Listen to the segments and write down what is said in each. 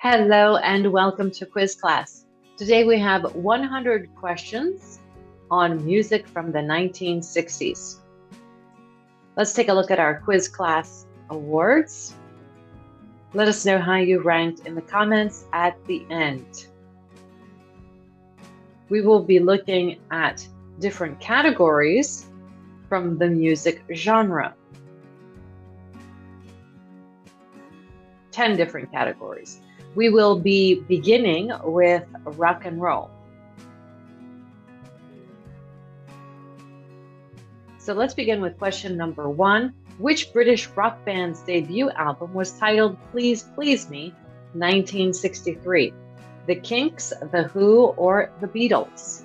Hello and welcome to quiz class. Today we have 100 questions on music from the 1960s. Let's take a look at our quiz class awards. Let us know how you ranked in the comments at the end. We will be looking at different categories from the music genre. 10 different categories. We will be beginning with rock and roll. So let's begin with question number 1. Which British rock band's debut album was titled Please Please Me, 1963? The Kinks, The Who, or The Beatles?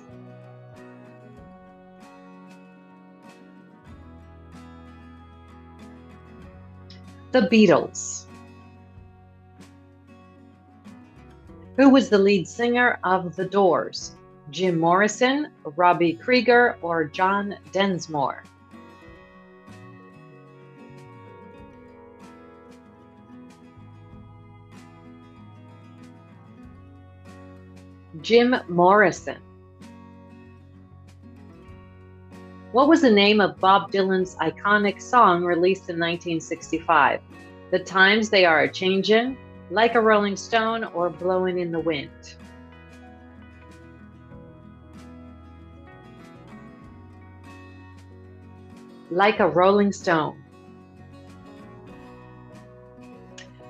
The Beatles. Who was the lead singer of The Doors? Jim Morrison, Robbie Krieger, or John Densmore? Jim Morrison. What was the name of Bob Dylan's iconic song released in 1965? The Times They Are A-Changin', Like a Rolling Stone, or Blowin' in the Wind? Like a Rolling Stone.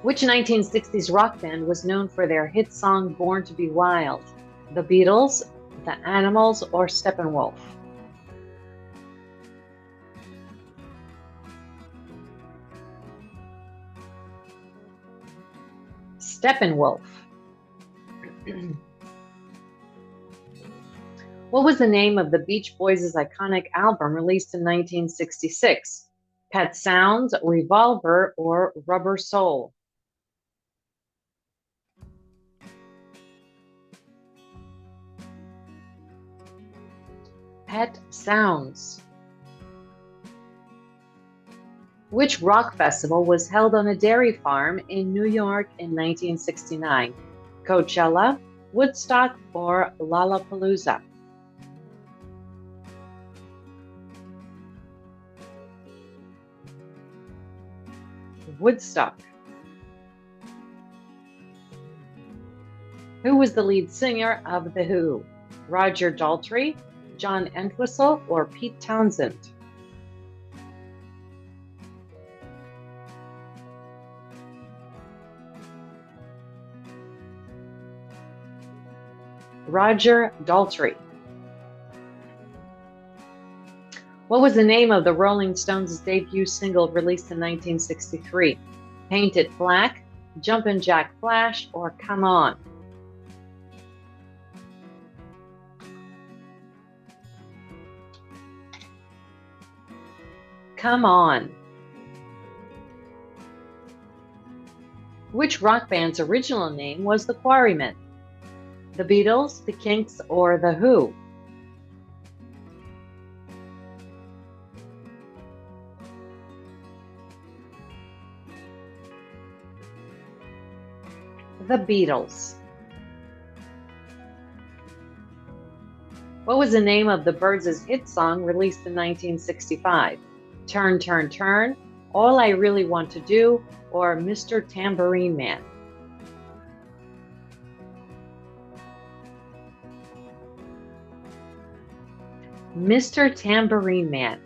Which 1960s rock band was known for their hit song Born to Be Wild? The Beatles, The Animals, or Steppenwolf? Steppenwolf. What was the name of the Beach Boys' iconic album released in 1966? Pet Sounds, Revolver, or Rubber Soul? Pet Sounds. Which rock festival was held on a dairy farm in New York in 1969? Coachella, Woodstock, or Lollapalooza? Woodstock. Who was the lead singer of The Who? Roger Daltrey, John Entwistle, or Pete Townsend? Roger Daltrey. What was the name of the Rolling Stones' debut single released in 1963? Paint It Black, Jumpin' Jack Flash, or Come On? Come On. Which rock band's original name was the Quarrymen? The Beatles, the Kinks, or The Who? The Beatles. What was the name of the Byrds' hit song released in 1965? Turn, Turn, Turn, All I Really Want to Do, or Mr. Tambourine Man? Mr. Tambourine Man.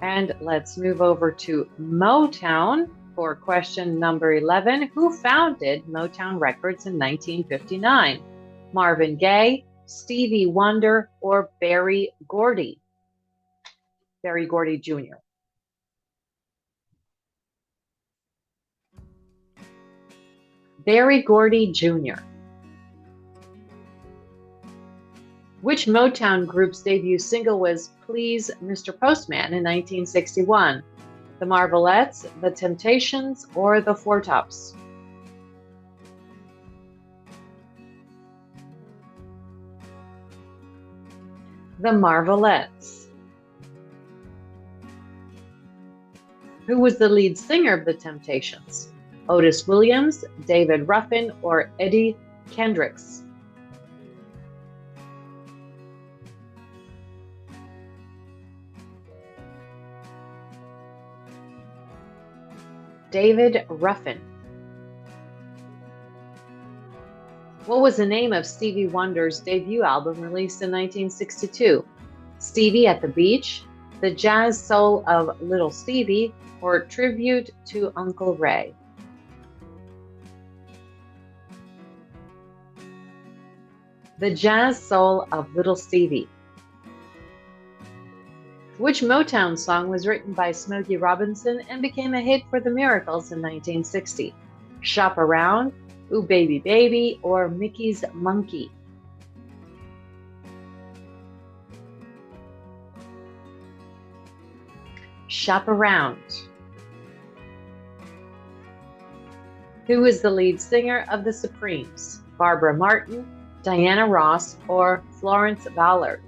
And let's move over to Motown for question number 11. Who founded Motown Records in 1959? Marvin Gaye, Stevie Wonder, or Berry Gordy? Berry Gordy Jr. Berry Gordy Jr. Which Motown group's debut single was Please Mr. Postman in 1961? The Marvelettes, The Temptations, or The Four Tops? The Marvelettes. Who was the lead singer of The Temptations? Otis Williams, David Ruffin, or Eddie Kendricks? David Ruffin. What was the name of Stevie Wonder's debut album released in 1962? Stevie at the Beach, The Jazz Soul of Little Stevie, or Tribute to Uncle Ray? The Jazz Soul of Little Stevie. Which Motown song was written by Smokey Robinson and became a hit for the Miracles in 1960? Shop Around, Ooh Baby Baby, or Mickey's Monkey? Shop Around. Who is the lead singer of the Supremes? Barbara Martin, Diana Ross, or Florence Ballard?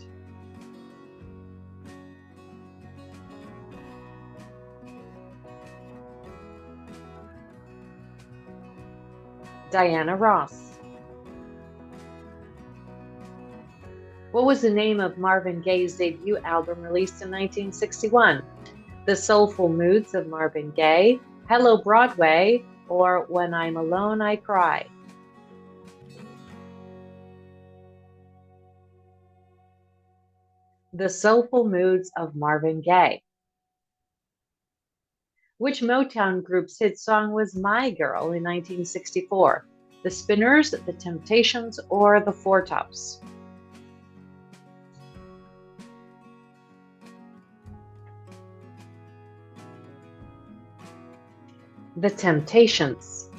Diana Ross. What was the name of Marvin Gaye's debut album released in 1961? The Soulful Moods of Marvin Gaye, Hello Broadway, or When I'm Alone I Cry? The Soulful Moods of Marvin Gaye. Which Motown group's hit song was My Girl in 1964? The Spinners, The Temptations, or The Four Tops? The Temptations.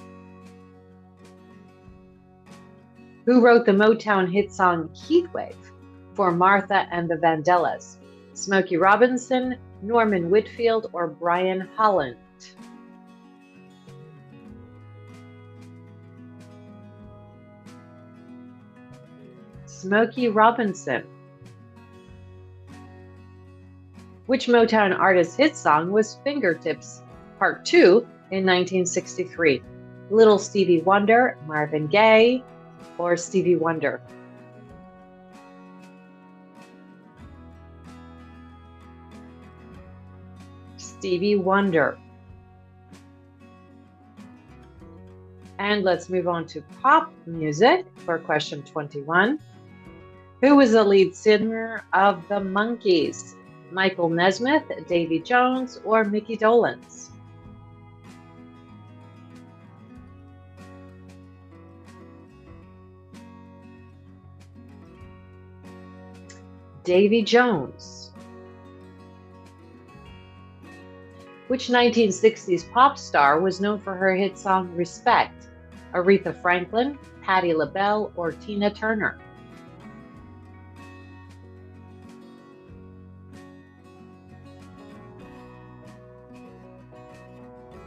Who wrote the Motown hit song Heatwave for Martha and the Vandellas? Smokey Robinson, Norman Whitfield, or Brian Holland? Smokey Robinson. Which Motown artist's hit song was Fingertips Part 2 in 1963? Little Stevie Wonder, Marvin Gaye, or Stevie Wonder? Stevie Wonder. And let's move on to pop music for question 21. Who was the lead singer of the Monkees? Michael Nesmith, Davy Jones, or Mickey Dolenz? Davy Jones. Which 1960s pop star was known for her hit song Respect? Aretha Franklin, Patti LaBelle, or Tina Turner?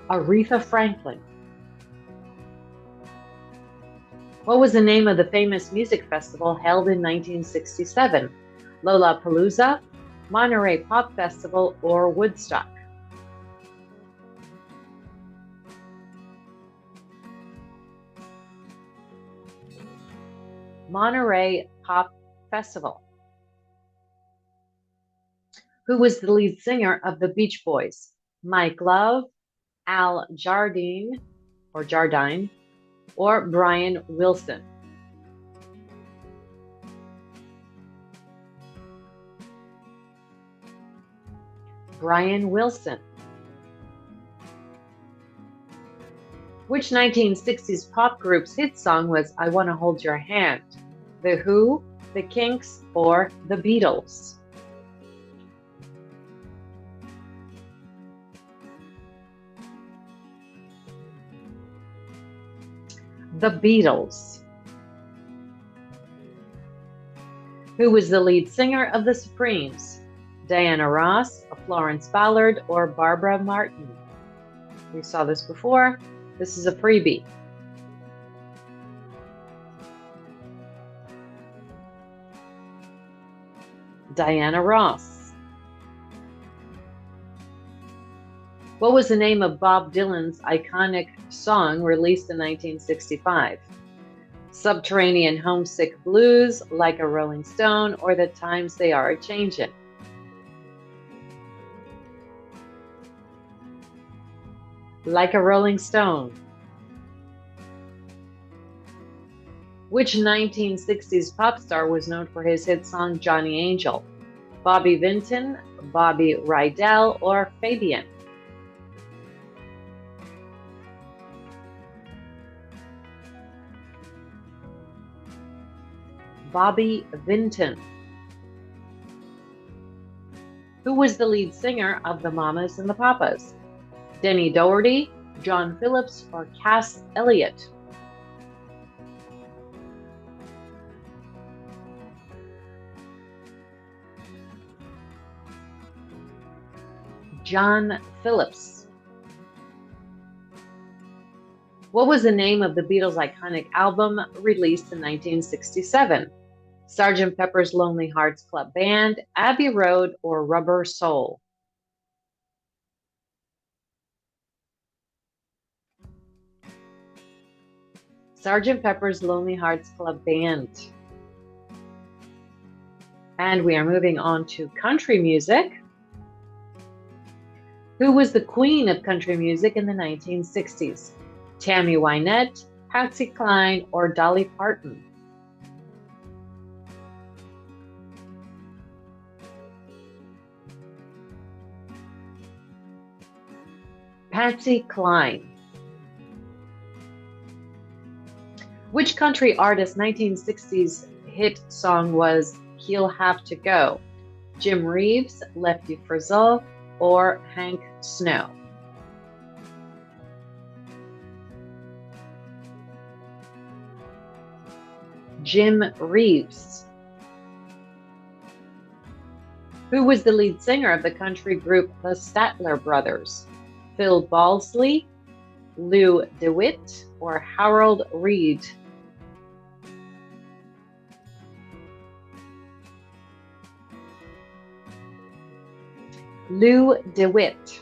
Aretha Franklin. What was the name of the famous music festival held in 1967? Lollapalooza, Monterey Pop Festival, or Woodstock? Monterey Pop Festival. Who was the lead singer of the Beach Boys? Mike Love, Al Jardine, or Brian Wilson? Brian Wilson. Which 1960s pop group's hit song was I Wanna Hold Your Hand? The Who, The Kinks, or The Beatles? The Beatles. Who was the lead singer of the Supremes? Diana Ross, Florence Ballard, or Barbara Martin? We saw this before. This is a freebie. Diana Ross. What was the name of Bob Dylan's iconic song released in 1965? Subterranean Homesick Blues, Like a Rolling Stone, or The Times They Are A-Changin'? Like a Rolling Stone. Which 1960s pop star was known for his hit song Johnny Angel? Bobby Vinton, Bobby Rydell, or Fabian? Bobby Vinton. Who was the lead singer of the Mamas and the Papas? Denny Doherty, John Phillips, or Cass Elliot? John Phillips. What was the name of the Beatles' iconic album released in 1967? Sgt. Pepper's Lonely Hearts Club Band, Abbey Road, or Rubber Soul? Sgt. Pepper's Lonely Hearts Club Band. And we are moving on to country music. Who was the queen of country music in the 1960s? Tammy Wynette, Patsy Cline, or Dolly Parton? Patsy Cline. Which country artist's 1960s hit song was He'll Have to Go? Jim Reeves, Lefty Frizzell, or Hank Snow? Jim Reeves. Who was the lead singer of the country group the Statler Brothers? Phil Balsley, Lou DeWitt, or Harold Reed? Lou DeWitt.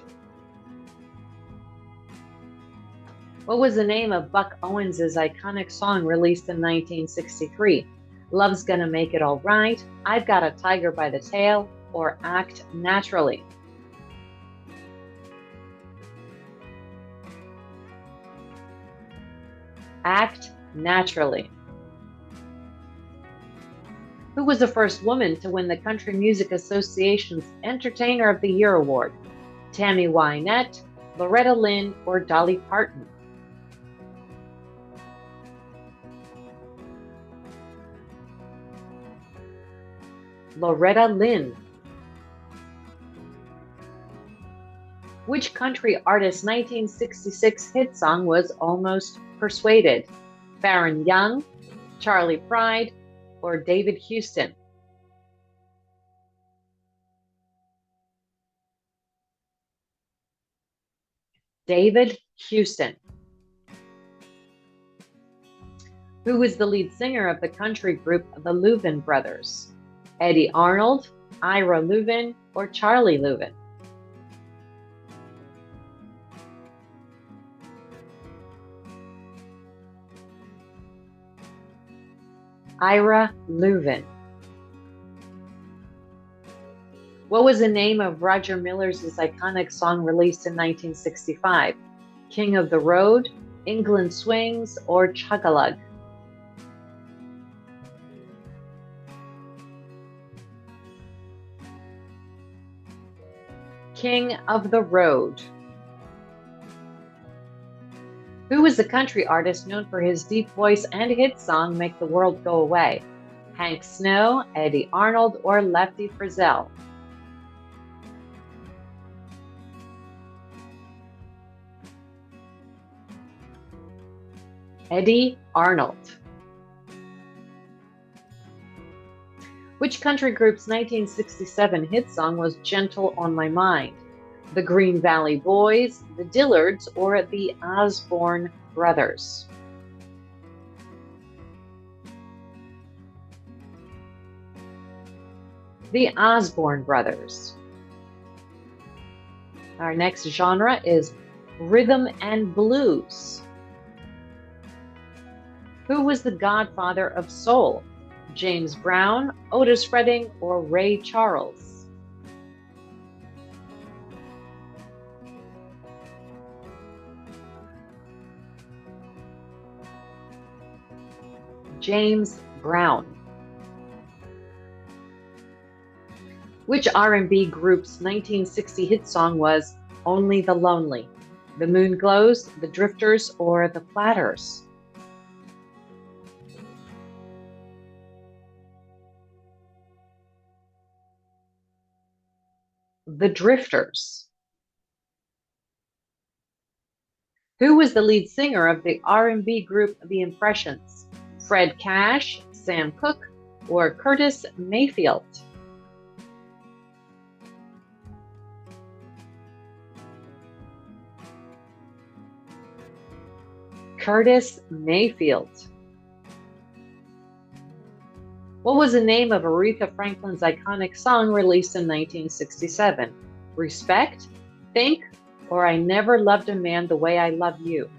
What was the name of Buck Owens' iconic song released in 1963? Love's Gonna Make It All Right, I've Got a Tiger by the Tail, or Act Naturally? Act Naturally. Who was the first woman to win the Country Music Association's Entertainer of the Year award? Tammy Wynette, Loretta Lynn, or Dolly Parton? Loretta Lynn. Which country artist's 1966 hit song was Almost Persuaded? Faron Young, Charley Pride, or David Houston? David Houston. Who was the lead singer of the country group the Louvin Brothers? Eddie Arnold, Ira Louvin, or Charlie Louvin? Ira Louvin. What was the name of Roger Miller's iconic song released in 1965? King of the Road, England Swings, or Chug-a-Lug? King of the Road. Who was the country artist known for his deep voice and hit song Make the World Go Away? Hank Snow, Eddie Arnold, or Lefty Frizzell? Eddie Arnold. Which country group's 1967 hit song was Gentle on My Mind? The Green Valley Boys, the Dillards, or the Osborne Brothers? The Osborne Brothers. Our next genre is rhythm and blues. Who was the godfather of soul? James Brown, Otis Redding, or Ray Charles? James Brown. Which R&B group's 1960 hit song was Only the Lonely? The Moon Glows, the Drifters, or the Platters? The Drifters. Who was the lead singer of the R&B group The Impressions? Fred Cash, Sam Cooke, or Curtis Mayfield? Curtis Mayfield. What was the name of Aretha Franklin's iconic song released in 1967? Respect, Think, or I Never Loved a Man the Way I Love You?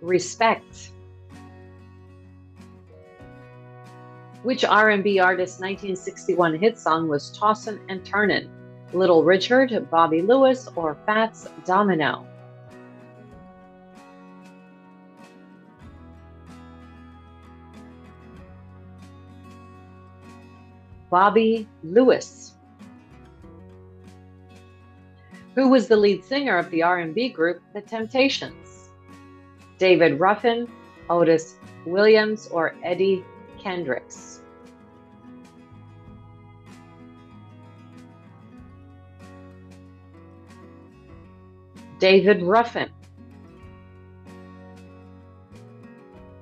Respect. Which R&B artist's 1961 hit song was Tossin' and Turnin'? Little Richard, Bobby Lewis, or Fats Domino? Bobby Lewis. Who was the lead singer of the R&B group The Temptations? David Ruffin, Otis Williams, or Eddie Kendricks? David Ruffin.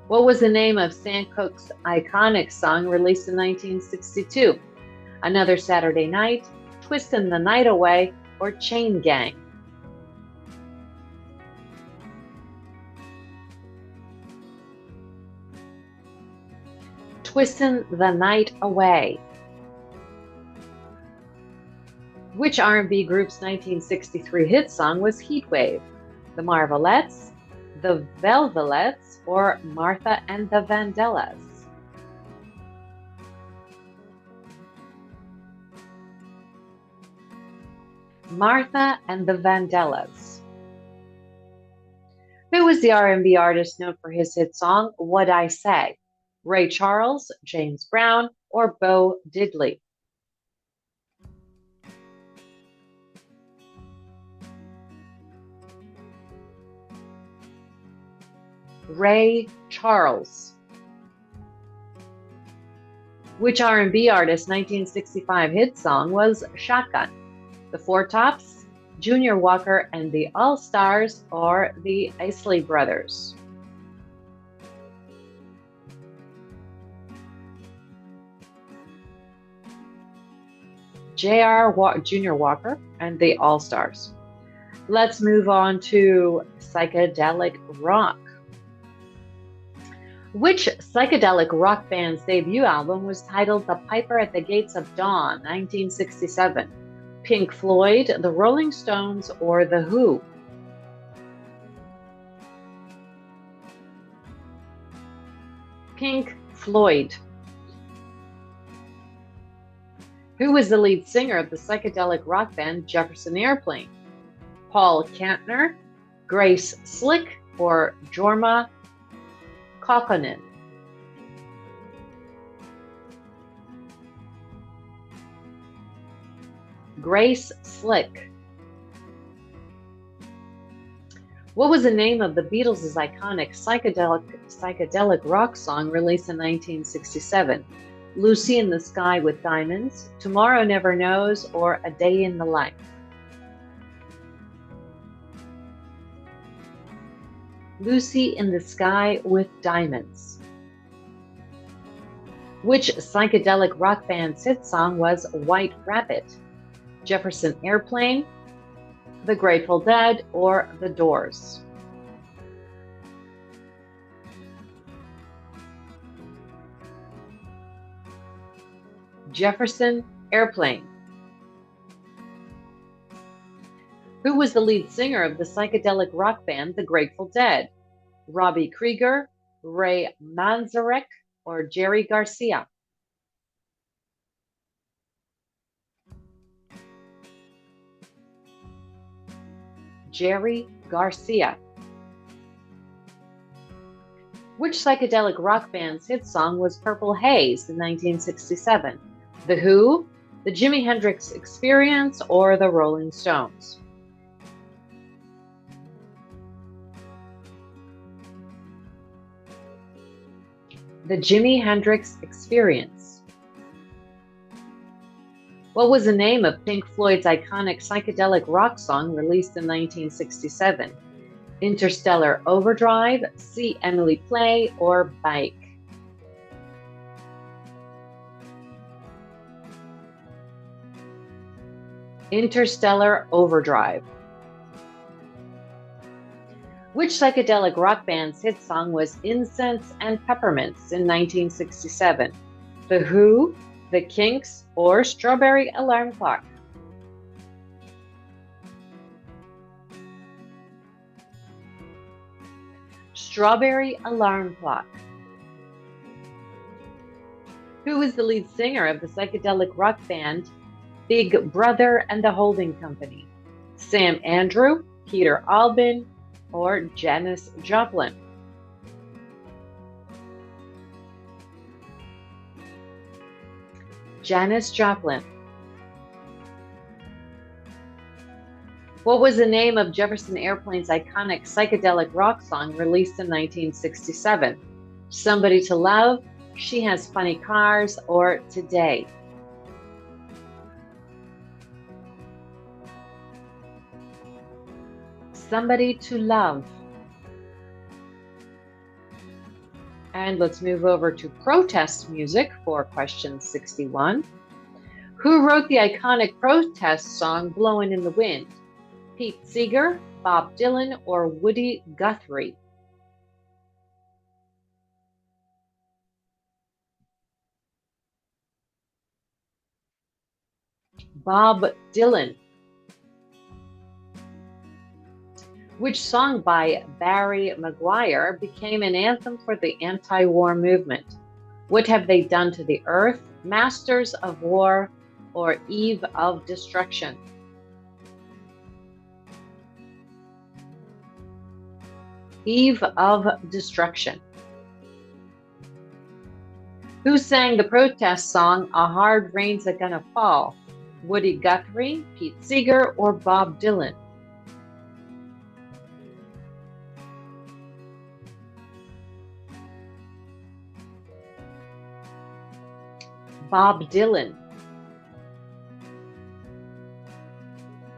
What was the name of Sam Cooke's iconic song released in 1962? Another Saturday Night, Twistin' the Night Away, or Chain Gang? Twistin' the Night Away. Which R&B group's 1963 hit song was Heatwave? The Marvelettes, the Velvelettes, or Martha and the Vandellas? Martha and the Vandellas. Who was the R&B artist known for his hit song What'd I Say? Ray Charles, James Brown, or Bo Diddley? Ray Charles. Which R&B artist's 1965 hit song was Shotgun? The Four Tops, Junior Walker and the All-Stars, or the Isley Brothers? Junior Walker and the All-Stars. Let's move on to psychedelic rock. Which psychedelic rock band's debut album was titled The Piper at the Gates of Dawn, 1967? Pink Floyd, the Rolling Stones, or The Who? Pink Floyd. Who was the lead singer of the psychedelic rock band Jefferson Airplane? Paul Kantner, Grace Slick, or Jorma Kaukonen? Grace Slick. What was the name of the Beatles' iconic psychedelic rock song released in 1967? Lucy in the Sky with Diamonds, Tomorrow Never Knows, or A Day in the Life? Lucy in the Sky with Diamonds. Which psychedelic rock band's hit song was White Rabbit? Jefferson Airplane, The Grateful Dead, or The Doors? Jefferson Airplane. Who was the lead singer of the psychedelic rock band The Grateful Dead? Robbie Krieger, Ray Manzarek, or Jerry Garcia? Jerry Garcia. Which psychedelic rock band's hit song was Purple Haze in 1967? The Who, the Jimi Hendrix Experience, or the Rolling Stones? The Jimi Hendrix Experience. What was the name of Pink Floyd's iconic psychedelic rock song released in 1967? Interstellar Overdrive, See Emily Play, or Bike? Interstellar Overdrive. Which psychedelic rock band's hit song was Incense and Peppermints in 1967? The Who, The Kinks, or Strawberry Alarm Clock? Strawberry Alarm Clock. Who is the lead singer of the psychedelic rock band Big Brother and the Holding Company? Sam Andrew, Peter Albin, or Janis Joplin? Janis Joplin. What was the name of Jefferson Airplane's iconic psychedelic rock song released in 1967? Somebody to Love, She Has Funny Cars, or Today? Somebody to Love. And let's move over to protest music for question 61. Who wrote the iconic protest song Blowin' in the Wind? Pete Seeger, Bob Dylan, or Woody Guthrie? Bob Dylan. Which song by Barry McGuire became an anthem for the anti-war movement? What Have They Done to the Earth, Masters of War, or Eve of Destruction? Eve of Destruction. Who sang the protest song A Hard Rain's a Gonna Fall? Woody Guthrie, Pete Seeger, or Bob Dylan? Bob Dylan.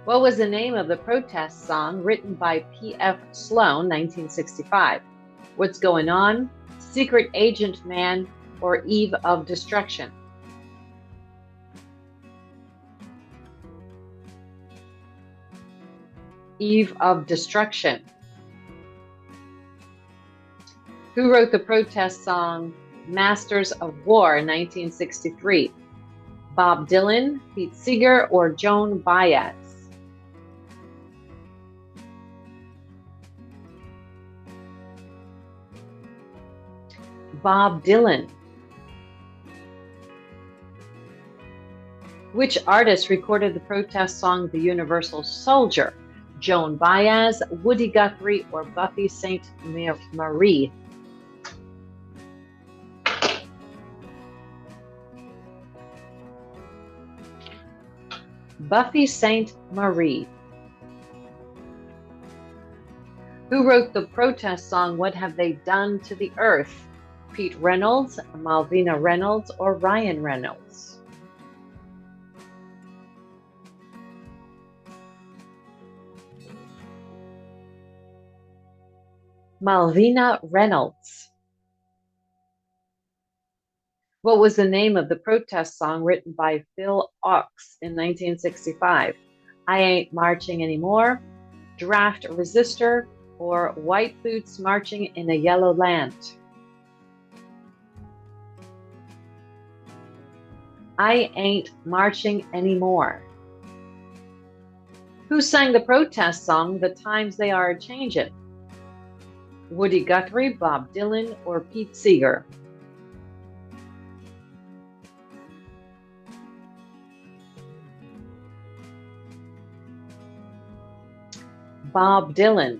What was the name of the protest song written by P.F. Sloan, 1965? What's Going On, Secret Agent Man, or Eve of Destruction? Eve of Destruction. Who wrote the protest song Masters of War in 1963? Bob Dylan, Pete Seeger, or Joan Baez? Bob Dylan. Which artist recorded the protest song The Universal Soldier? Joan Baez, Woody Guthrie, or Buffy St. Marie? Buffy St. Marie. Who wrote the protest song What Have They Done to the Earth? Pete Reynolds, Malvina Reynolds, or Ryan Reynolds? Malvina Reynolds. What was the name of the protest song written by Phil Ochs in 1965? I Ain't Marching Anymore, Draft Resistor, or White Boots Marching in a Yellow Land? I Ain't Marching Anymore? Who sang the protest song, The Times They Are Changin'? Woody Guthrie, Bob Dylan, or Pete Seeger? Bob Dylan.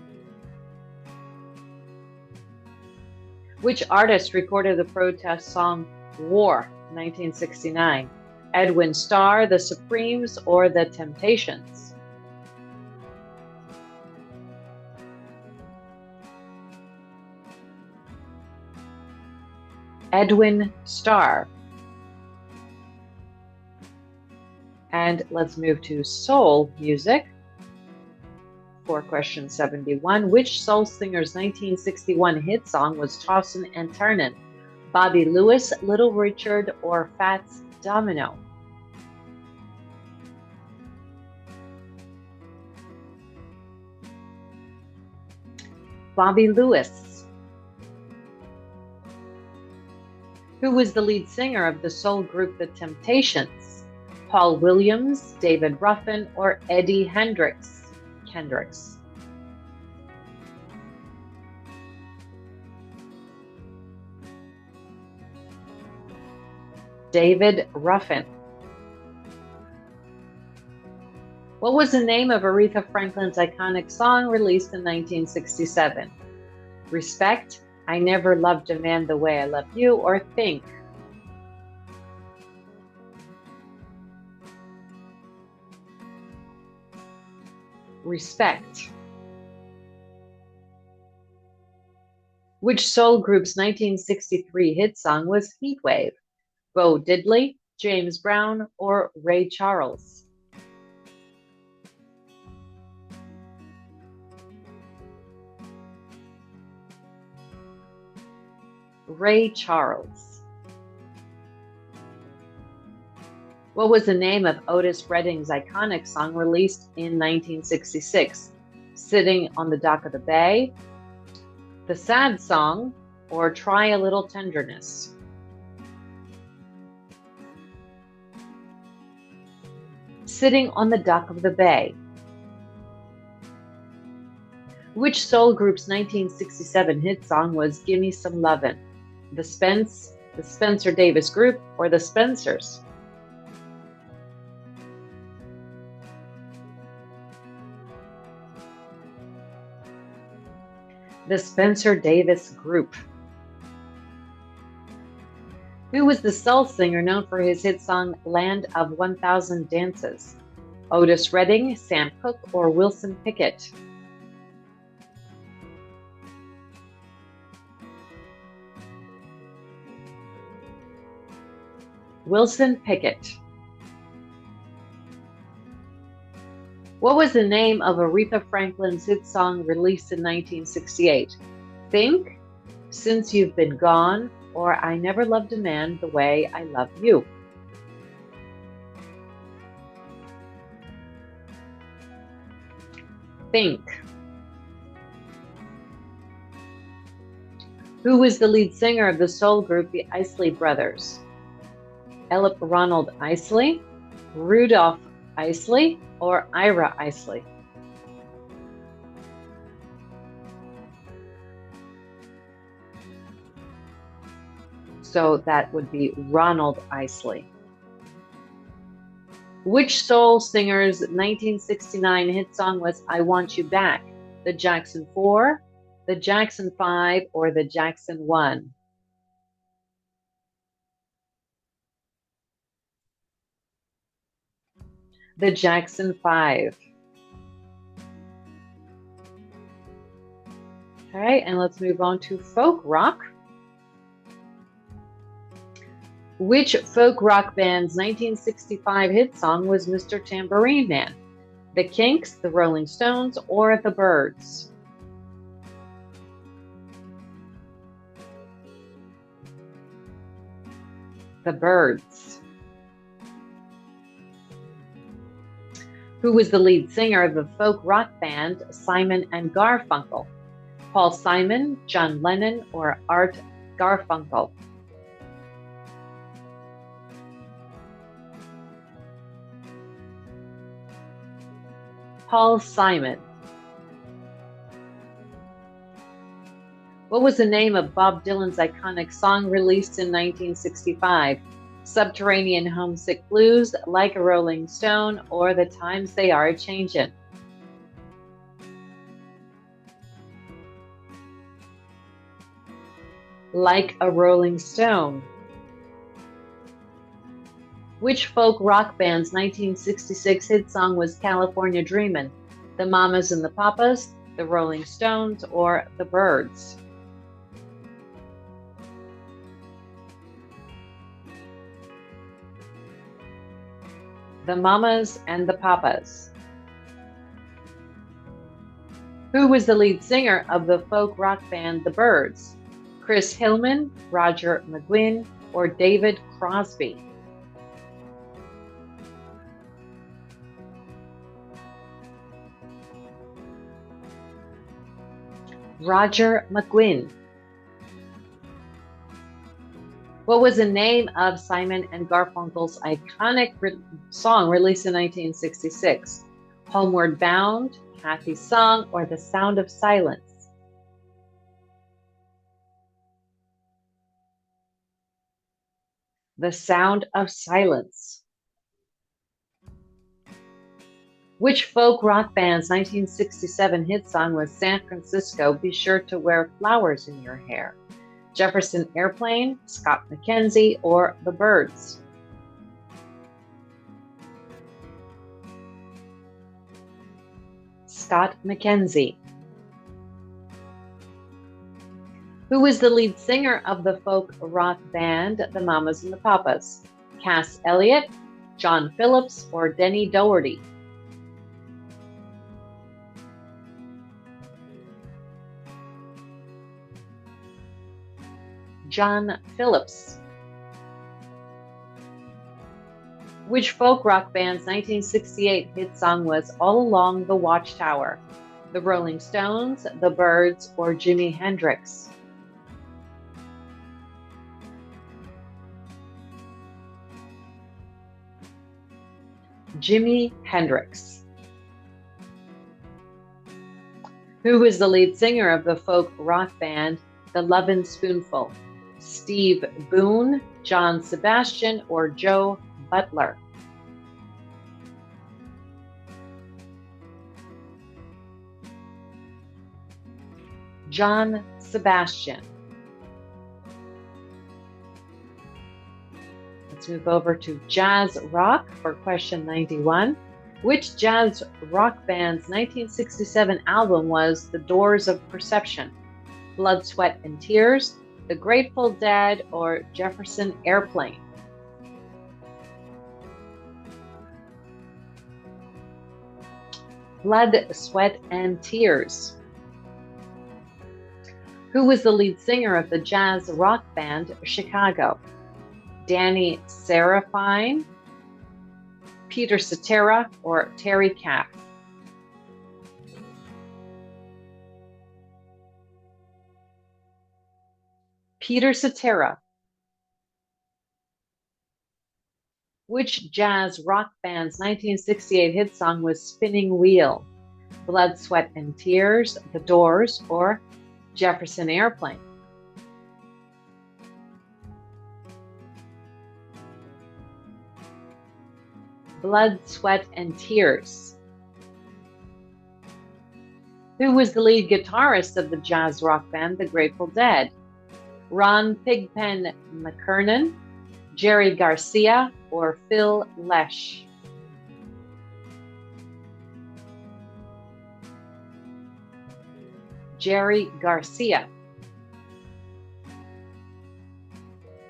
Which artist recorded the protest song War, 1969? Edwin Starr, The Supremes, or The Temptations? Edwin Starr. And let's move to soul music. For question 71, which soul singer's 1961 hit song was Tossin' and Turnin'? Bobby Lewis, Little Richard, or Fats Domino? Bobby Lewis. Who was the lead singer of the soul group The Temptations? Paul Williams, David Ruffin, or Eddie Hendricks? David Ruffin. What was the name of Aretha Franklin's iconic song released in 1967? Respect, I Never Loved a Man the Way I Love You, or Think? Respect. Which soul group's 1963 hit song was Heatwave? Bo Diddley, James Brown, or Ray Charles? Ray Charles. What was the name of Otis Redding's iconic song released in 1966? Sitting on the Dock of the Bay, The Sad Song, or Try a Little Tenderness? Sitting on the Dock of the Bay. Which soul group's 1967 hit song was Gimme Some Lovin'? The Spencer Davis Group, or the Spencers? The Spencer Davis Group. Who was the soul singer known for his hit song Land of 1000 Dances? Otis Redding, Sam Cooke, or Wilson Pickett? Wilson Pickett. What was the name of Aretha Franklin's hit song released in 1968? Think, Since You've Been Gone, or I Never Loved a Man the Way I Love You? Think. Who was the lead singer of the soul group the Isley Brothers? Ronald Isley, Rudolph Isley, or Ira Isley? So that would be Ronald Isley. Which soul singer's 1969 hit song was I Want You Back? The Jackson 4, the Jackson 5, or the Jackson 1? The Jackson 5. Okay, and let's move on to folk rock. Which folk rock band's 1965 hit song was Mr. Tambourine Man? The Kinks, the Rolling Stones, or the Byrds? The Byrds. Who was the lead singer of the folk rock band Simon and Garfunkel? Paul Simon, John Lennon, or Art Garfunkel? Paul Simon. What was the name of Bob Dylan's iconic song released in 1965? Subterranean Homesick Blues, Like a Rolling Stone, or The Times They Are A-Changin'? Like a Rolling Stone. Which folk rock band's 1966 hit song was California Dreamin'? The Mamas and the Papas, the Rolling Stones, or the Byrds? The Mamas and the Papas. Who was the lead singer of the folk rock band The Byrds? Chris Hillman, Roger McGuinn, or David Crosby? Roger McGuinn. What was the name of Simon and Garfunkel's iconic song released in 1966? Homeward Bound, Kathy's Song, or The Sound of Silence? The Sound of Silence. Which folk rock band's 1967 hit song was San Francisco, Be Sure to Wear Flowers in Your Hair? Jefferson Airplane, Scott McKenzie, or the Byrds? Scott McKenzie. Who was the lead singer of the folk rock band The Mamas and the Papas? Cass Elliot, John Phillips, or Denny Doherty? John Phillips. Which folk rock band's 1968 hit song was All Along the Watchtower? The Rolling Stones, the Byrds, or Jimi Hendrix? Jimi Hendrix. Who was the lead singer of the folk rock band The Lovin' Spoonful? Steve Boone, John Sebastian, or Joe Butler? John Sebastian. Let's move over to jazz rock for question 91. Which jazz rock band's 1967 album was The Doors of Perception? Blood, Sweat, and Tears, The Grateful Dead, or Jefferson Airplane? Blood, Sweat, and Tears. Who was the lead singer of the jazz rock band Chicago? Danny Serafine, Peter Cetera, or Terry Kath? Peter Cetera. Which jazz rock band's 1968 hit song was Spinning Wheel? Blood, Sweat, and Tears, The Doors, or Jefferson Airplane? Blood, Sweat, and Tears. Who was the lead guitarist of the jazz rock band The Grateful Dead? Ron Pigpen McKernan, Jerry Garcia, or Phil Lesh? Jerry Garcia.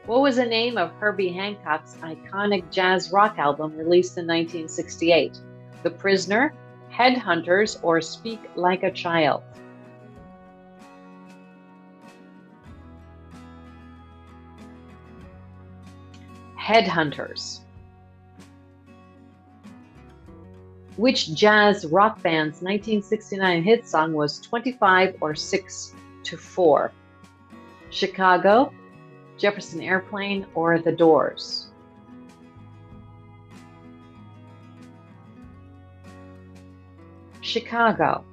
What was the name of Herbie Hancock's iconic jazz rock album released in 1968? The Prisoner, Headhunters, or Speak Like a Child? Headhunters. Which jazz rock band's 1969 hit song was 25 or 6 to 4? Chicago, Jefferson Airplane, or The Doors? Chicago.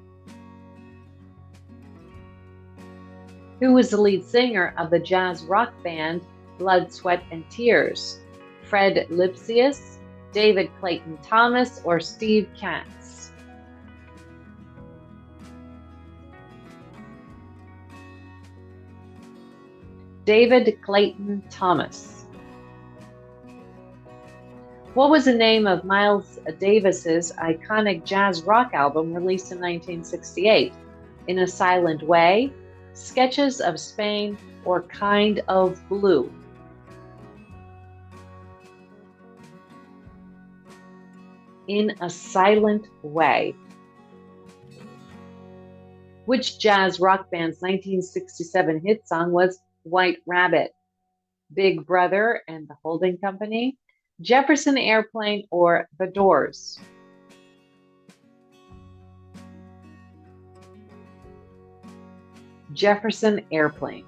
Who was the lead singer of the jazz rock band Blood, Sweat, and Tears? Fred Lipsius, David Clayton Thomas, or Steve Katz? David Clayton Thomas. What was the name of Miles Davis's iconic jazz rock album released in 1968? In a Silent Way, Sketches of Spain, or Kind of Blue? In a Silent Way. Which jazz rock band's 1967 hit song was White Rabbit? Big Brother and the Holding Company, Jefferson Airplane, or The Doors? Jefferson Airplane.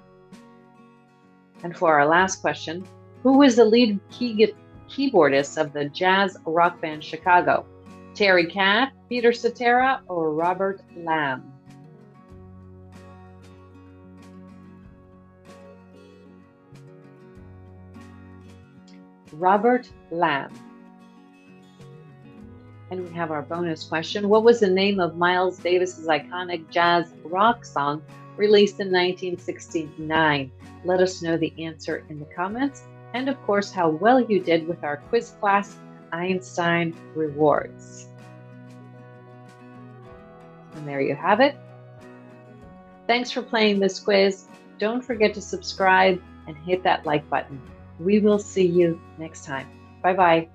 And for our last question, who was the lead keyboardist of the jazz rock band Chicago? Terry Kath, Peter Cetera, or Robert Lamb? Robert Lamb. And we have our bonus question. What was the name of Miles Davis's iconic jazz rock song released in 1969? Let us know the answer in the comments, and of course how well you did with our quiz class Einstein rewards. And there you have it. Thanks for playing this quiz. Don't forget to subscribe and hit that like button. We will see you next time. Bye-bye.